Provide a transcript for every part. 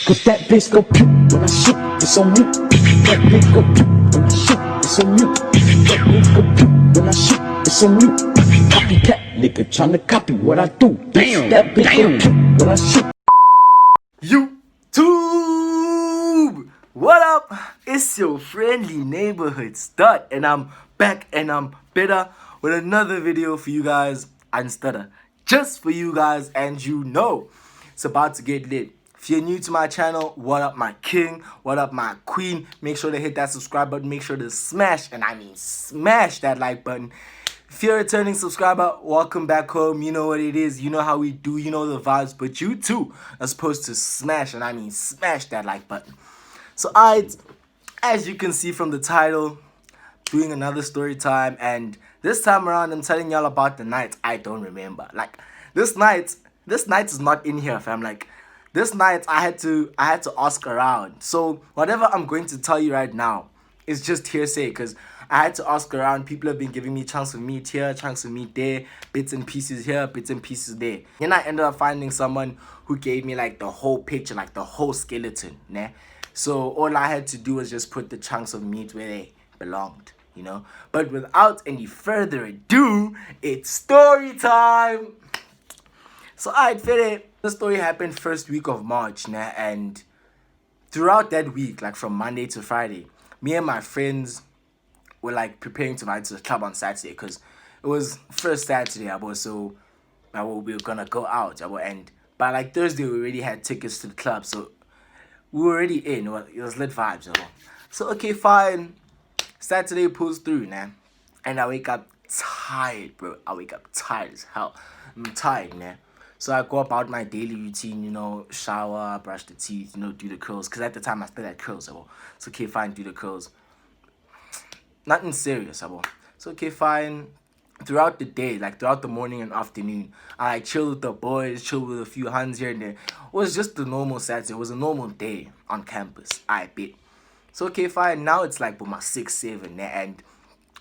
Cause that bitch go pew when I shoot, it's on mute. That bitch go pew when I shoot, it's on mute. That bitch go pew when I shoot, it's on mute. Copycat nigga tryna copy what I do. Damn, that bitch go pew when I shoot. YouTube! What up? It's your friendly neighborhood stud, and I'm back and I'm better with another video for you guys and stutter. Just for you guys, and you know it's about to get lit. If you're new to my channel, what up my king, what up my queen, make sure to hit that subscribe button, make sure to smash, and I mean smash that like button. If you're a returning subscriber, welcome back home. You know what it is, you know how we do, you know the vibes, but you too are supposed to smash, and I mean smash that like button. So as you can see from the title, doing another story time, and this time around I'm telling y'all about the night I don't remember. Like this night is not in here, fam. Like this night I had to ask around. So whatever I'm going to tell you right now is just hearsay, because I had to ask around. People have been giving me chunks of meat here, chunks of meat there, bits and pieces here, bits and pieces there. Then I ended up finding someone who gave me like the whole picture, like the whole skeleton, né? So all I had to do was just put the chunks of meat where they belonged, you know. But without any further ado, it's story time. So alright, Fede, the story happened first week of March, nah, and throughout that week, like from Monday to Friday, me and my friends were like preparing to ride to the club on Saturday, because it was first Saturday, so we were gonna go out, and by like Thursday we already had tickets to the club, so we were already in. It was lit vibes, so okay, fine. Saturday pulls through, nah, and I wake up tired, bro. I wake up tired as hell. I'm tired, nah. So I go about my daily routine, you know, shower, brush the teeth, you know, do the curls. Because at the time I still had curls, so okay, fine, do the curls. Nothing serious, so okay, fine. Throughout the day, like throughout the morning and afternoon, I like chill with the boys, chill with a few hands here and there. It was just the normal Saturday. It was a normal day on campus, I bet. So okay, fine. Now it's like my 6, 7, and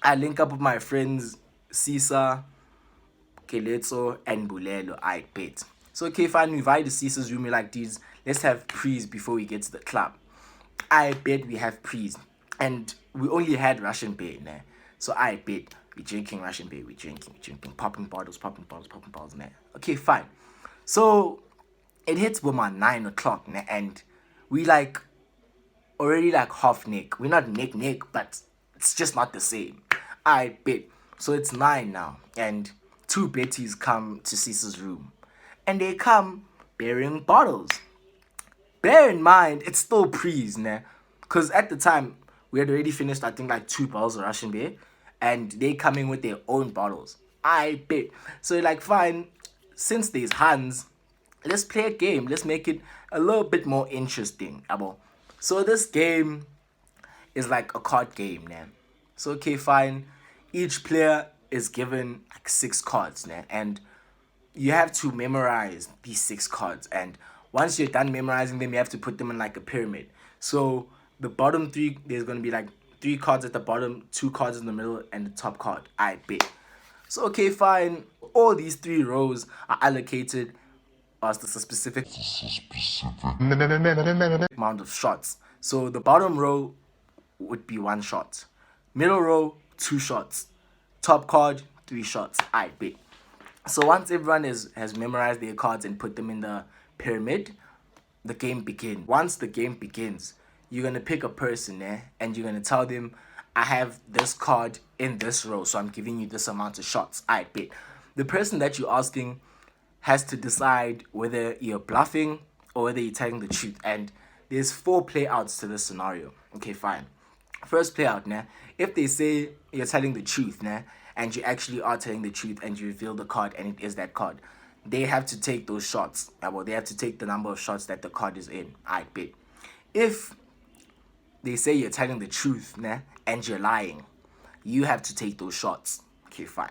I link up with my friends, Sisa, Keletso, and Bulelo, I bet. So okay, fine, we invite the Sisa's room, we're like, dudes, let's have prees before we get to the club. I bet we have prees. And we only had Russian beer, nah. So I bet we're drinking Russian beer, we're drinking, popping bottles, nah. Okay, fine. So it hits my 9 o'clock, nah, and we like already like half neck. We're not neck, but it's just not the same. I bet. So it's 9 now, and 2 Betties come to Cisa's room, and they come bearing bottles. Bear in mind, it's still prees, nah, because at the time we had already finished, I think, like 2 bottles of Russian beer, and they coming with their own bottles. I bet. So like, fine, since there's hands, let's play a game. Let's make it a little bit more interesting, abo. So this game is like a card game, nah. So okay, fine, each player is given like 6 cards, nah, and you have to memorize these 6 cards, and once you're done memorizing them, you have to put them in like a pyramid. So the bottom 3, there's going to be like 3 cards at the bottom, 2 cards in the middle, and the top card, I bet. So okay, fine, all these 3 rows are allocated as a specific amount of shots. So the bottom row would be 1 shot, middle row 2 shots, top card 3 shots, I bet. So once everyone has memorized their cards and put them in the pyramid, the game begins. Once the game begins, you're gonna pick a person, and you're gonna tell them, I have this card in this row, so I'm giving you this amount of shots, I bet. The person that you're asking has to decide whether you're bluffing or whether you're telling the truth, and there's 4 play outs to this scenario. Okay, fine. First play out, if they say you're telling the truth, and you actually are telling the truth, and you reveal the card and it is that card, they have to take those shots. Well, they have to take the number of shots that the card is in, I bet. If they say you're telling the truth, and you're lying, you have to take those shots. Okay, fine.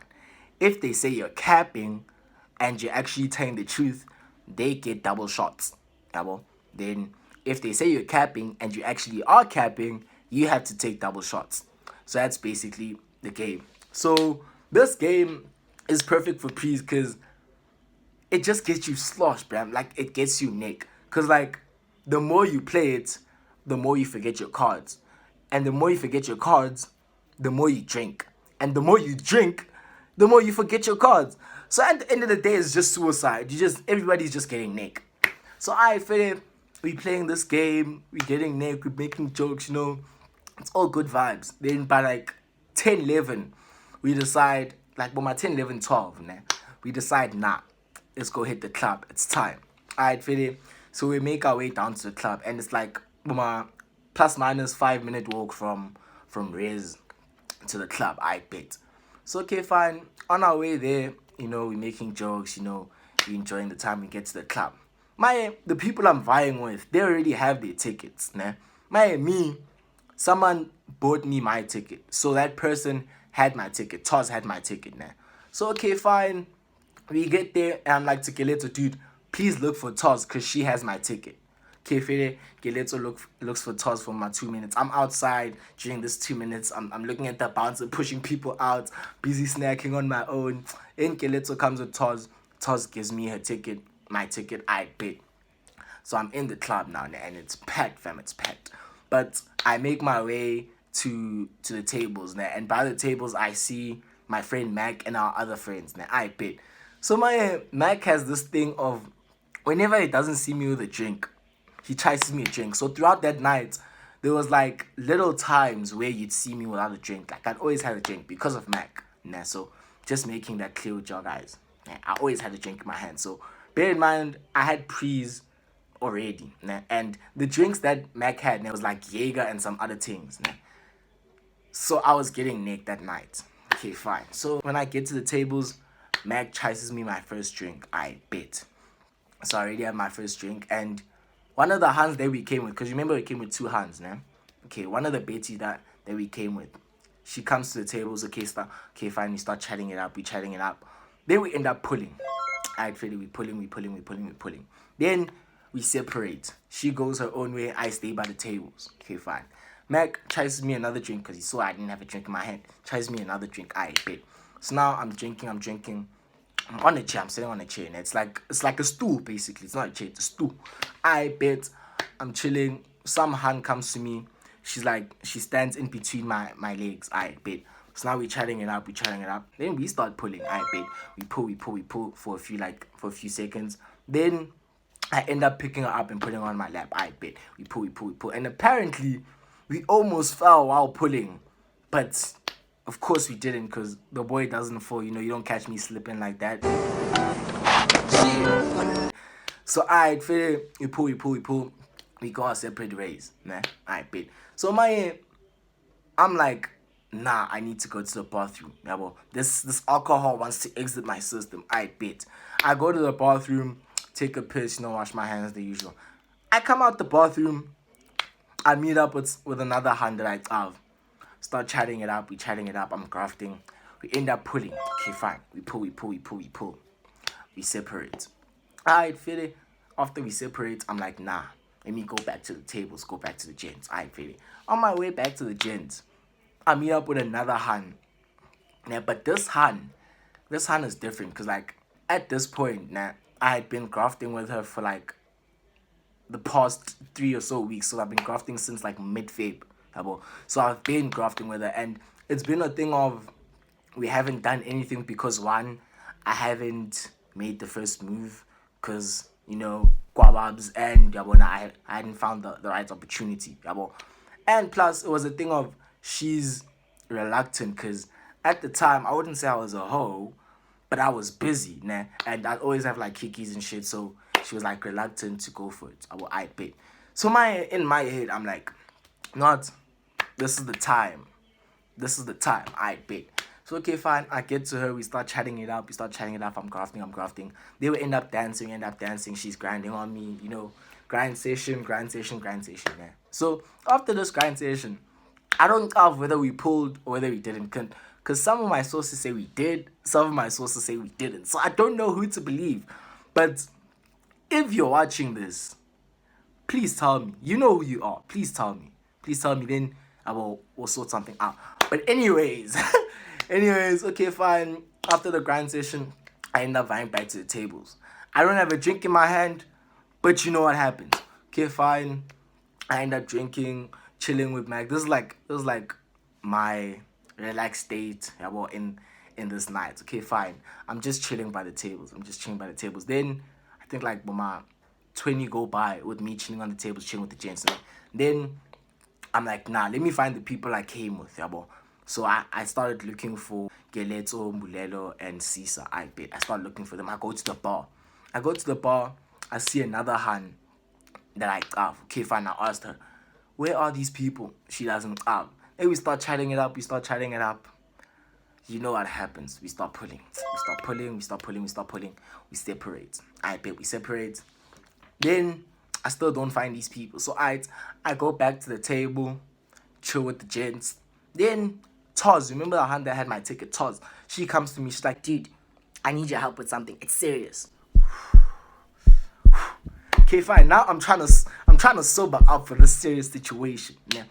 If they say you're capping and you're actually telling the truth, they get double shots. Then if they say you're capping and you actually are capping, you have to take double shots. So that's basically the game. So this game is perfect for prees because it just gets you sloshed, bruh. Like, it gets you neck. Because, like, the more you play it, the more you forget your cards. And the more you forget your cards, the more you drink. And the more you drink, the more you forget your cards. So at the end of the day, it's just suicide. Everybody's just getting nick. So I feel we playing this game, we getting nick, we making jokes, it's all good vibes. Then by like 10, 11, we decide, like by my 10, 11, 12, we decide, nah, let's go hit the club. It's time. Alright, feel. So we make our way down to the club, and it's like my plus minus 5-minute walk from Rez to the club, I bet. So okay, fine. On our way there, we're making jokes, we're enjoying the time. We get to the club. The people I'm vying with, they already have their tickets, someone bought me my ticket. So that person had my ticket. Toz had my ticket, So okay, fine. We get there, and I'm like to Keleto, dude, please look for Toz, because she has my ticket. Okay, Fede, Keleto looks for Toz for my 2 minutes. I'm outside during this 2 minutes. I'm looking at the bouncer, pushing people out, busy snacking on my own. And Keleto comes with Toz. Toz gives me her ticket, my ticket, I bet. So I'm in the club now, and it's packed, fam, it's packed. But I make my way to the tables, and by the tables, I see my friend Mac and our other friends, I bet. So my Mac has this thing of, whenever he doesn't see me with a drink, he chases me a drink. So throughout that night, there was like little times where you'd see me without a drink. Like I'd always had a drink because of Mac. So just making that clear with y'all guys. I always had a drink in my hand. So bear in mind, I had pre's already. And the drinks that Mac had, there was like Jaeger and some other things. So I was getting nicked that night. Okay, fine. So when I get to the tables, Mac chases me my first drink, I bet. So I already have my first drink, and one of the hands that we came with, because remember we came with 2 hands, Okay, one of the Betty that we came with, she comes to the tables, okay, fine, we start chatting it up, Then we end up pulling. Alright, Freddie, we pulling. Then we separate. She goes her own way, I stay by the tables. Okay, fine. Mac chases me another drink, because he saw I didn't have a drink in my hand. Chases me another drink, I bet. So now I'm drinking. I'm on a chair. I'm sitting on a chair, and it's like a stool, basically. It's not a chair, it's a stool. I bet. I'm chilling. Some hand comes to me. She stands in between my legs. I bet. So now we're chatting it up. Then we start pulling. I bet. We pull for a few seconds. Then I end up picking her up and putting her on my lap. I bet. We pull. And apparently, we almost fell while pulling, but of course we didn't, because the boy doesn't fall. You don't catch me slipping like that. So I feel we pull. We go our separate ways, I bet. So I'm like, nah, I need to go to the bathroom. This alcohol wants to exit my system. I bet. I go to the bathroom, take a piss, wash my hands, the usual. I come out the bathroom. I meet up with another hand that I have. Start chatting it up. I'm grafting. We end up pulling. Okay, fine. We pull. We separate. Alright, feel it. After we separate, I'm like, nah. Let me go back to the tables. Go back to the gents. Alright, feel it. On my way back to the gents, I meet up with another hand. But this hand is different, because at this point, I had been grafting with her for the past 3 or so weeks. So I've been grafting since mid-Feb. So I've been grafting with her, and it's been a thing of we haven't done anything because, one, I haven't made the first move because, Kwababs, and I hadn't found the right opportunity. And plus, it was a thing of she's reluctant, because at the time, I wouldn't say I was a hoe, but I was busy, and I'd always have kikis and shit, so she was reluctant to go for it. I bet. So in my head, I'm like, this is the time, I bet. So okay, fine, I get to her, we start chatting it up, I'm grafting. They will end up dancing, she's grinding on me, grind session, So after this grind session, I don't know whether we pulled or whether we didn't, because some of my sources say we did, some of my sources say we didn't, so I don't know who to believe. But if you're watching this, please tell me, you know who you are, please tell me, then we'll sort something out. But anyways, okay, fine. After the grind session, I end up vying back to the tables. I don't have a drink in my hand, but you know what happens. Okay, fine. I end up drinking, chilling with Mac. This is like my relaxed state, yeah, well, in this night. Okay, fine. I'm just chilling by the tables. Then I think like mama 20 go by with me chilling on the tables, chilling with the gents. Then I'm like, nah, let me find the people I came with, yeah, well. So I started looking for Geleto, Mulelo, and Sisa. I started looking for them. I go to the bar. I see another hand that I okay, fine. I asked her, where are these people? She doesn't Then we start chatting it up. You know what happens? We start pulling. We separate. We separate. Then I still don't find these people. So I go back to the table, chill with the gents. Then Toz, remember the hand that had my ticket? Toz, she comes to me. She's like, dude, I need your help with something. It's serious. Okay, fine. Now I'm trying to sober up for this serious situation. Yeah.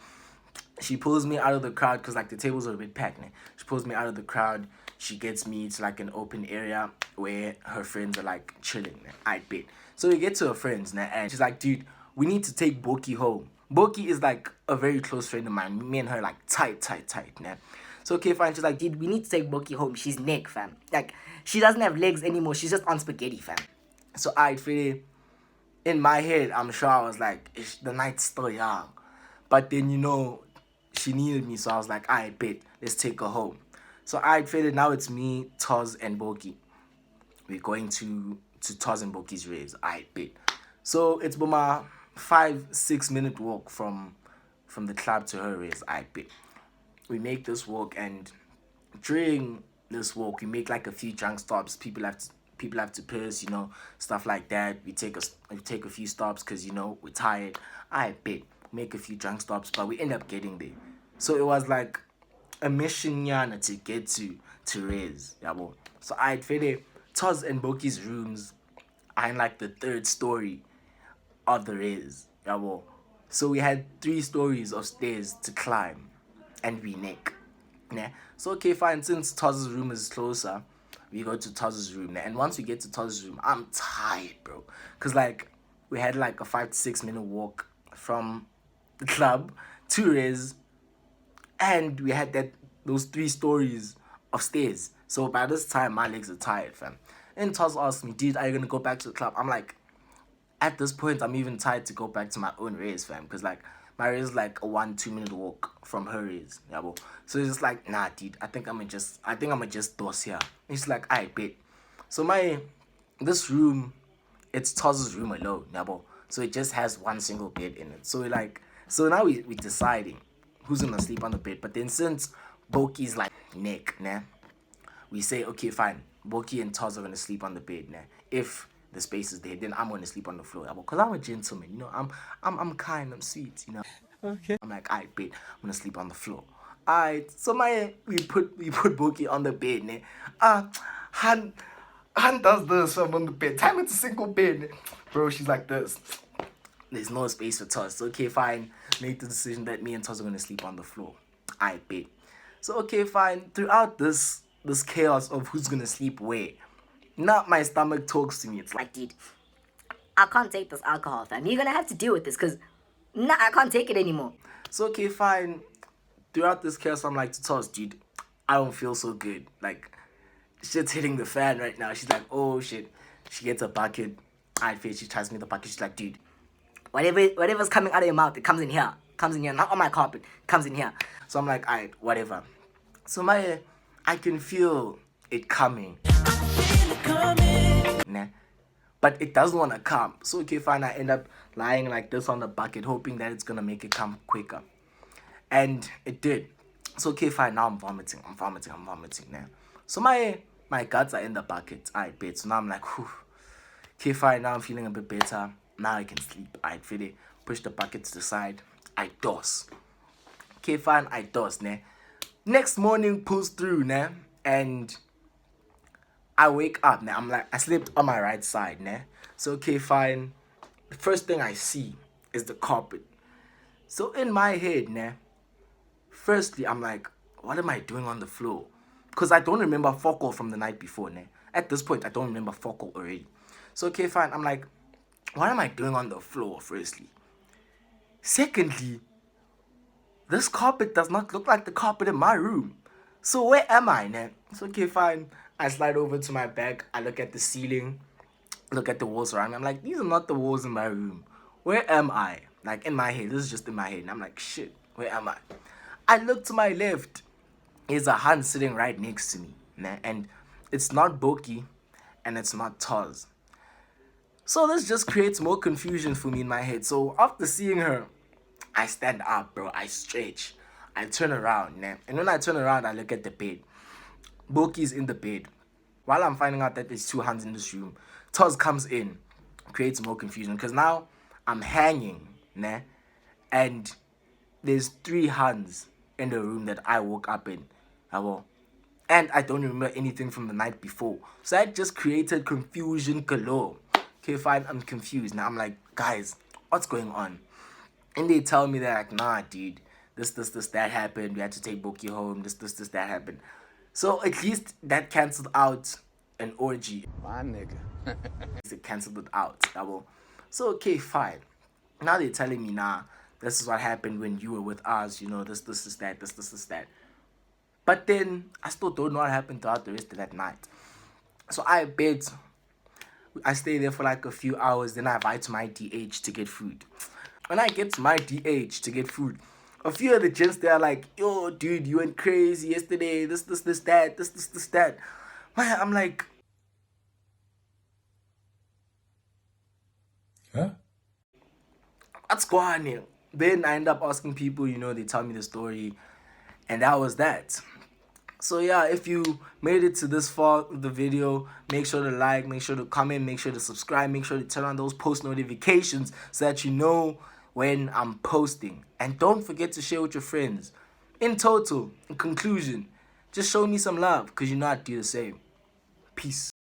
She pulls me out of the crowd because like the tables are a bit packed. Yeah. She pulls me out of the crowd. She gets me to like an open area where her friends are like chilling. Yeah. So we get to her friends now, and she's like, dude, we need to take Boki home. Boki is like a very close friend of mine. Me and her like tight. Yeah. So okay, fine. She's like, dude, we need to take Boki home. She's neck, fam. Like she doesn't have legs anymore. She's just on spaghetti, fam. So feel in my head, I'm sure I was like, the night's still young. But then, she needed me. So I was like, let's take her home. So figured now it's me, Toz, and Boki. We're going to Toz and Boki's race. So it's about my 5-6 minute walk from the club to her race. We make this walk, and during this walk, we make like a few drunk stops. People have to piss, stuff like that. We take a few stops because we're tired. Make a few drunk stops, but we end up getting there. So it was like a mission yana to get to Rez, yabo. So feel Toz and Boki's rooms are in like the 3rd story of the Rez, yabo. So we had 3 stories of stairs to climb, and we neck. Yeah. So okay, fine. Since Toz's room is closer, we go to Toz's room. And once we get to Toz's room, I'm tired, bro. Because, like, we had, like, a 5 to 6 minute walk from the club to Rez. And we had those 3 stories of stairs. So by this time, my legs are tired, fam. And Toz asked me, dude, are you going to go back to the club? I'm like, at this point, I'm even tired to go back to my own Rez, fam. Because, like, my Rez is like a 1-2 minute walk from her Rez. Yeah, bro. So it's just like, nah, dude, I think I'm gonna just toss here. And she's like, I bet. So this room, it's Toz's room alone, yeah, bro. So it just has one single bed in it. So now we're deciding who's gonna sleep on the bed. But then since Boki's like neck, nah, we say, okay, fine. Boki and Toz are gonna sleep on the bed, nah. If the space is there, then I'm gonna sleep on the floor, because I'm a gentleman, I'm kind, I'm sweet, Okay. I'm like, I bet I'm gonna sleep on the floor. So we put Boki on the bed, ne. Han does this. I'm on the bed. Time it's a single bed, ne. Bro. She's like this. There's no space for Toz. So okay, fine. Make the decision that me and Toz are gonna sleep on the floor. I bet. So okay, fine. Throughout this chaos of who's gonna sleep where, now my stomach talks to me. It's like, dude, I can't take this alcohol, fam. You're gonna have to deal with this because I can't take it anymore. So okay, fine. Throughout this chaos, I'm like to Toz, dude, I don't feel so good. Like, shit's hitting the fan right now. She's like, oh shit. She gets a bucket. She tries me the bucket. She's like, dude, whatever's coming out of your mouth, it comes in here. Comes in here, not on my carpet. Comes in here. So I'm like, alright, whatever. So I can feel it coming. Nah. But it doesn't want to come. So okay, fine. I end up lying like this on the bucket, hoping that it's gonna make it come quicker. And it did. So okay, fine. Now I'm vomiting now. So my guts are in the bucket. I bet. So now I'm like, whew. Okay, fine. Now I'm feeling a bit better. Now I can sleep. I feel it. Push the bucket to the side. I dose. Okay, fine. I dose, ne. Next morning pulls through, ne. And I wake up, ne. I'm like, I slept on my right side, ne. So okay, fine. The first thing I see is the carpet. So in my head, ne. Firstly, I'm like, what am I doing on the floor? Because I don't remember Foko from the night before, ne. At this point, I don't remember Foko already. So okay, fine. I'm like, what am I doing on the floor, firstly? Secondly, this carpet does not look like the carpet in my room. So where am I, man? It's okay, fine. I slide over to my bag. I look at the ceiling, look at the walls around me. I'm like, these are not the walls in my room. Where am I? Like, in my head. This is just in my head. And I'm like, shit, where am I? I look to my left. There's a Hun sitting right next to me. Nah? And it's not Boki and it's not Toz. So this just creates more confusion for me in my head. So after seeing her, I stand up, bro. I stretch. I turn around, nah? And when I turn around, I look at the bed. Boki's in the bed. While I'm finding out that there's two Huns in this room, Toz comes in, creates more confusion. Because now I'm hanging, nah? And there's three Huns in the room that I woke up in. And I don't remember anything from the night before. So that just created confusion galore. Okay, fine, I'm confused. Now I'm like, guys, what's going on? And they tell me that, like, nah, dude, this, that happened. We had to take Boki home. This, that happened. So at least that cancelled out an orgy. My nigga. It cancelled it out. So, okay, fine. Now they're telling me, nah, this is what happened when you were with us. You know, this, that, this, that. But then I still don't know what happened throughout the rest of that night. So I stay there for like a few hours. Then I invite my DH to get food. When I get to my DH to get food, a few of the gents there are like, yo, dude, you went crazy yesterday. This, that, this, that. Man, I'm like, Huh? what's going on here? Then I end up asking people, you know, they tell me the story. And that was that. So yeah, if you made it to this far of the video, make sure to like, make sure to comment, make sure to subscribe, make sure to turn on those post notifications so that you know when I'm posting. And don't forget to share with your friends. In total, in conclusion, just show me some love because you know I'd do the same. Peace.